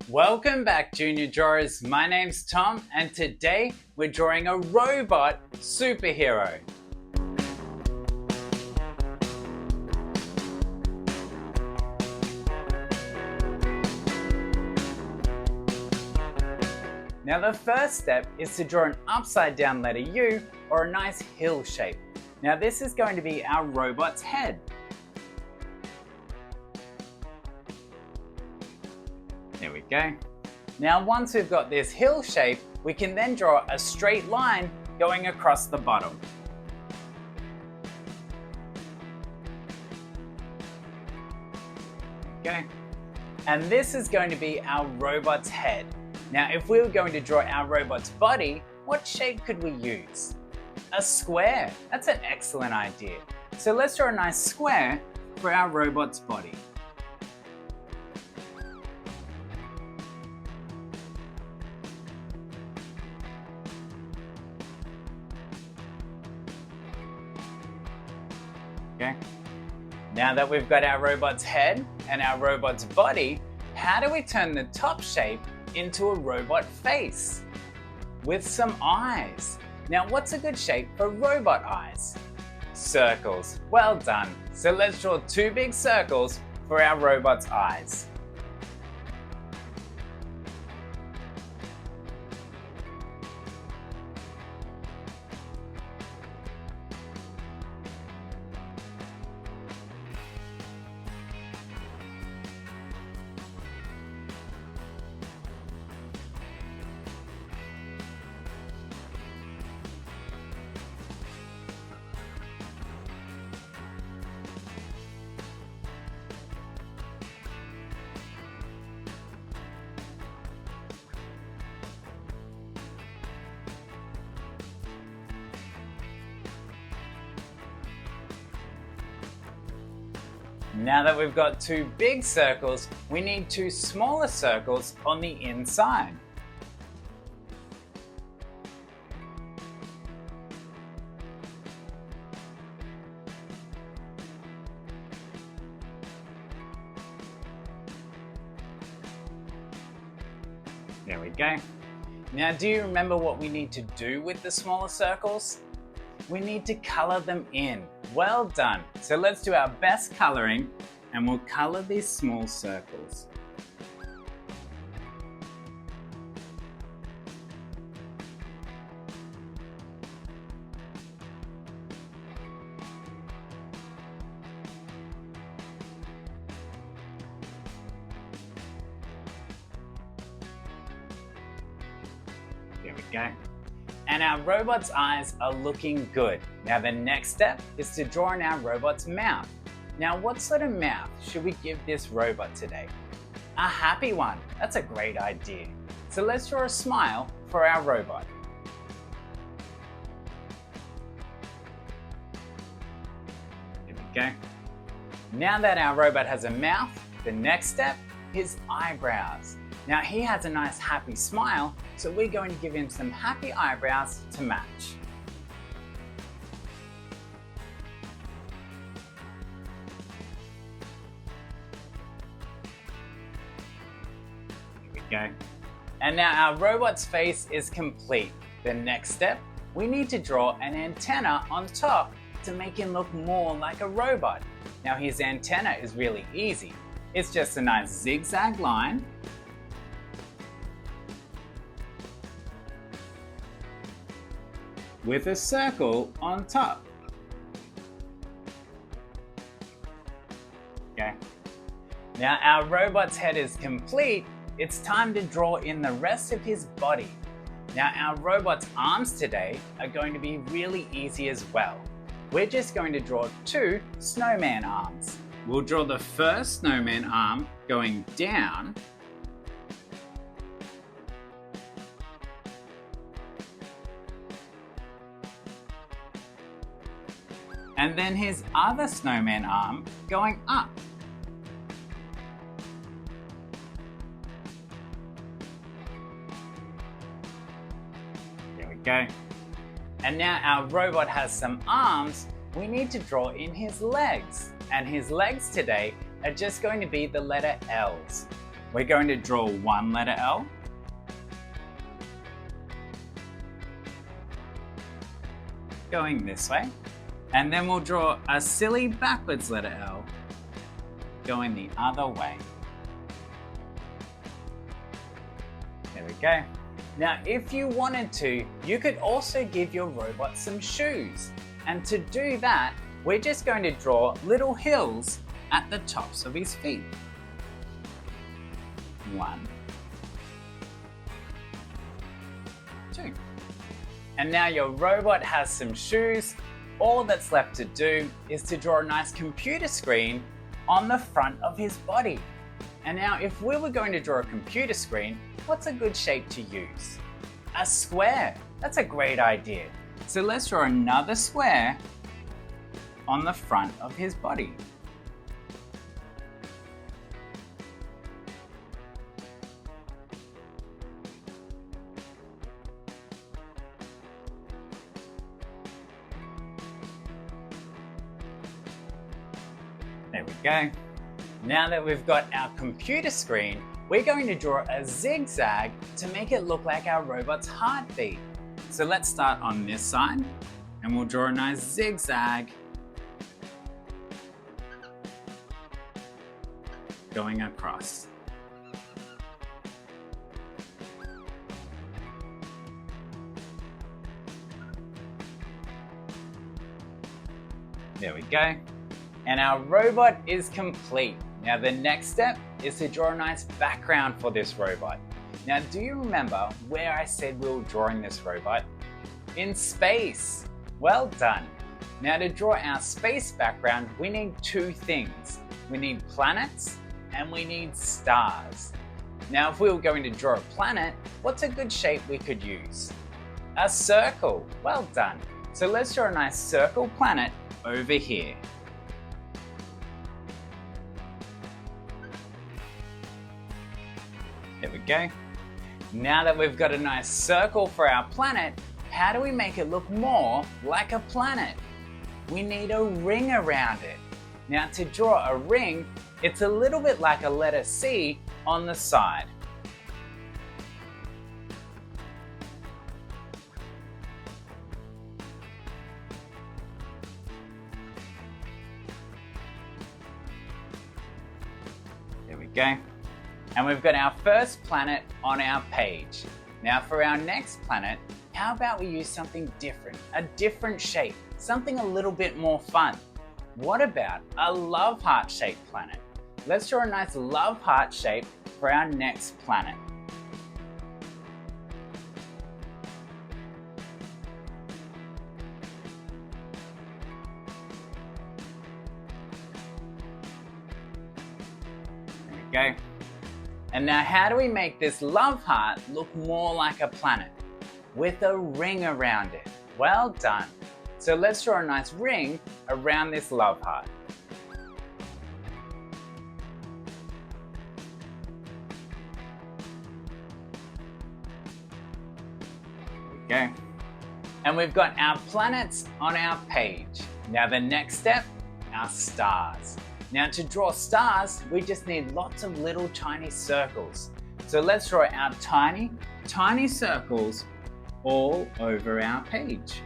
Welcome back, Junior Drawers. My name's Tom, and today we're drawing a robot superhero. Now the first step is to draw an upside down letter U or a nice hill shape. Now this is going to be our robot's head. There we go. Now once we've got this hill shape, we can then draw a straight line going across the bottom. Okay. And this is going to be our robot's head. Now if we were going to draw our robot's body, what shape could we use? A square. That's an excellent idea. So let's draw a nice square for our robot's body. Okay. Now that we've got our robot's head and our robot's body, how do we turn the top shape into a robot face? With some eyes. Now what's a good shape for robot eyes? Circles. Well done. So let's draw two big circles for our robot's eyes. Now that we've got two big circles, we need two smaller circles on the inside. There we go. Now do you remember what we need to do with the smaller circles? We need to color them in. Well done. So let's do our best coloring and we'll color these small circles. There we go. And our robot's eyes are looking good. Now the next step is to draw in our robot's mouth. Now what sort of mouth should we give this robot today? A happy one. That's a great idea. So let's draw a smile for our robot. There we go. Now that our robot has a mouth, the next step is eyebrows. Now he has a nice happy smile, so we're going to give him some happy eyebrows to match. Here we go. And now our robot's face is complete. The next step, we need to draw an antenna on top to make him look more like a robot. Now his antenna is really easy. It's just a nice zigzag line with a circle on top. Okay. Now our robot's head is complete. It's time to draw in the rest of his body. Now our robot's arms today are going to be really easy as well. We're just going to draw two snowman arms. We'll draw the first snowman arm going down. And then his other snowman arm going up. There we go. And now our robot has some arms. We need to draw in his legs. And his legs today are just going to be the letter L's. we're going to draw one letter L. Going this way. And then we'll draw a silly backwards letter L going the other way. There we go. Now, if you wanted to, you could also give your robot some shoes. And to do that, we're just going to draw little hills at the tops of his feet. 1, 2. And now your robot has some shoes. All that's left to do is to draw a nice computer screen on the front of his body. And now if we were going to draw a computer screen, what's a good shape to use? A square. That's a great idea. So let's draw another square on the front of his body. There we go. Now that we've got our computer screen, we're going to draw a zigzag to make it look like our robot's heartbeat. So let's start on this side and we'll draw a nice zigzag going across. There we go. And our robot is complete. Now the next step is to draw a nice background for this robot. Now do you remember where I said we were drawing this robot? In space. Well done. Now to draw our space background, we need two things. We need planets and we need stars. Now if we were going to draw a planet, what's a good shape we could use? A circle. Well done. So let's draw a nice circle planet over here. There we go. Now that we've got a nice circle for our planet, how do we make it look more like a planet? We need a ring around it. Now to draw a ring, it's a little bit like a letter C on the side. There we go. And we've got our first planet on our page. Now for our next planet, how about we use something different, a different shape, something a little bit more fun? What about a love heart shaped planet? Let's draw a nice love heart shape for our next planet. There we go. And now how do we make this love heart look more like a planet? With a ring around it. Well done. So let's draw a nice ring around this love heart. There we go. And we've got our planets on our page. Now the next step, our stars. Now to draw stars, we just need lots of little tiny circles. So let's draw our tiny, tiny circles all over our page.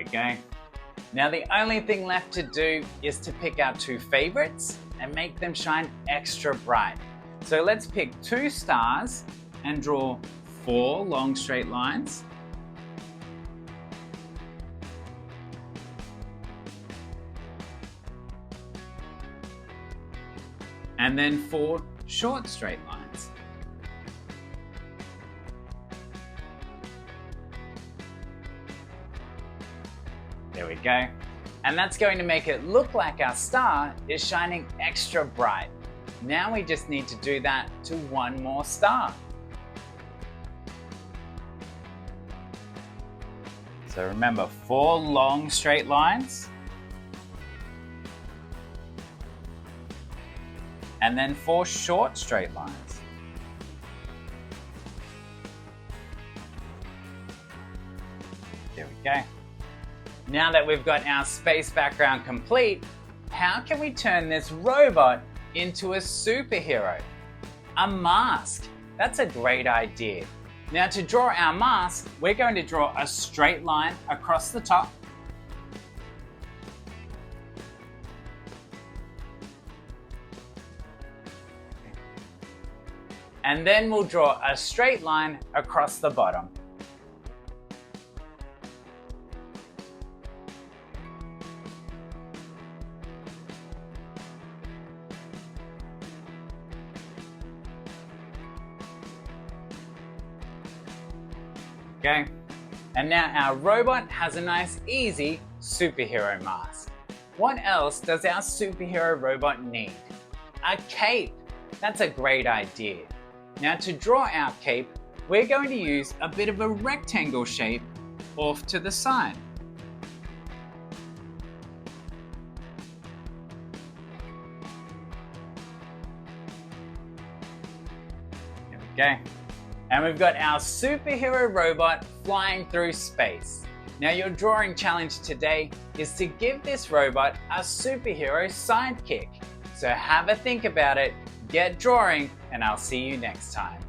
go. Now the only thing left to do is to pick our two favorites and make them shine extra bright. So let's pick 2 stars and draw 4 long straight lines. And then 4 short straight lines. There we go. And that's going to make it look like our star is shining extra bright. Now we just need to do that to 1 more star. So remember, 4 long straight lines. And then 4 short straight lines. There we go. Now that we've got our space background complete, how can we turn this robot into a superhero? A mask. That's a great idea. Now to draw our mask, we're going to draw a straight line across the top. And then we'll draw a straight line across the bottom. Okay. And now our robot has a nice, easy superhero mask. What else does our superhero robot need? A cape. That's a great idea. Now to draw our cape, we're going to use a bit of a rectangle shape off to the side. There we go. And we've got our superhero robot flying through space. Now your drawing challenge today is to give this robot a superhero sidekick. So have a think about it, get drawing, and I'll see you next time.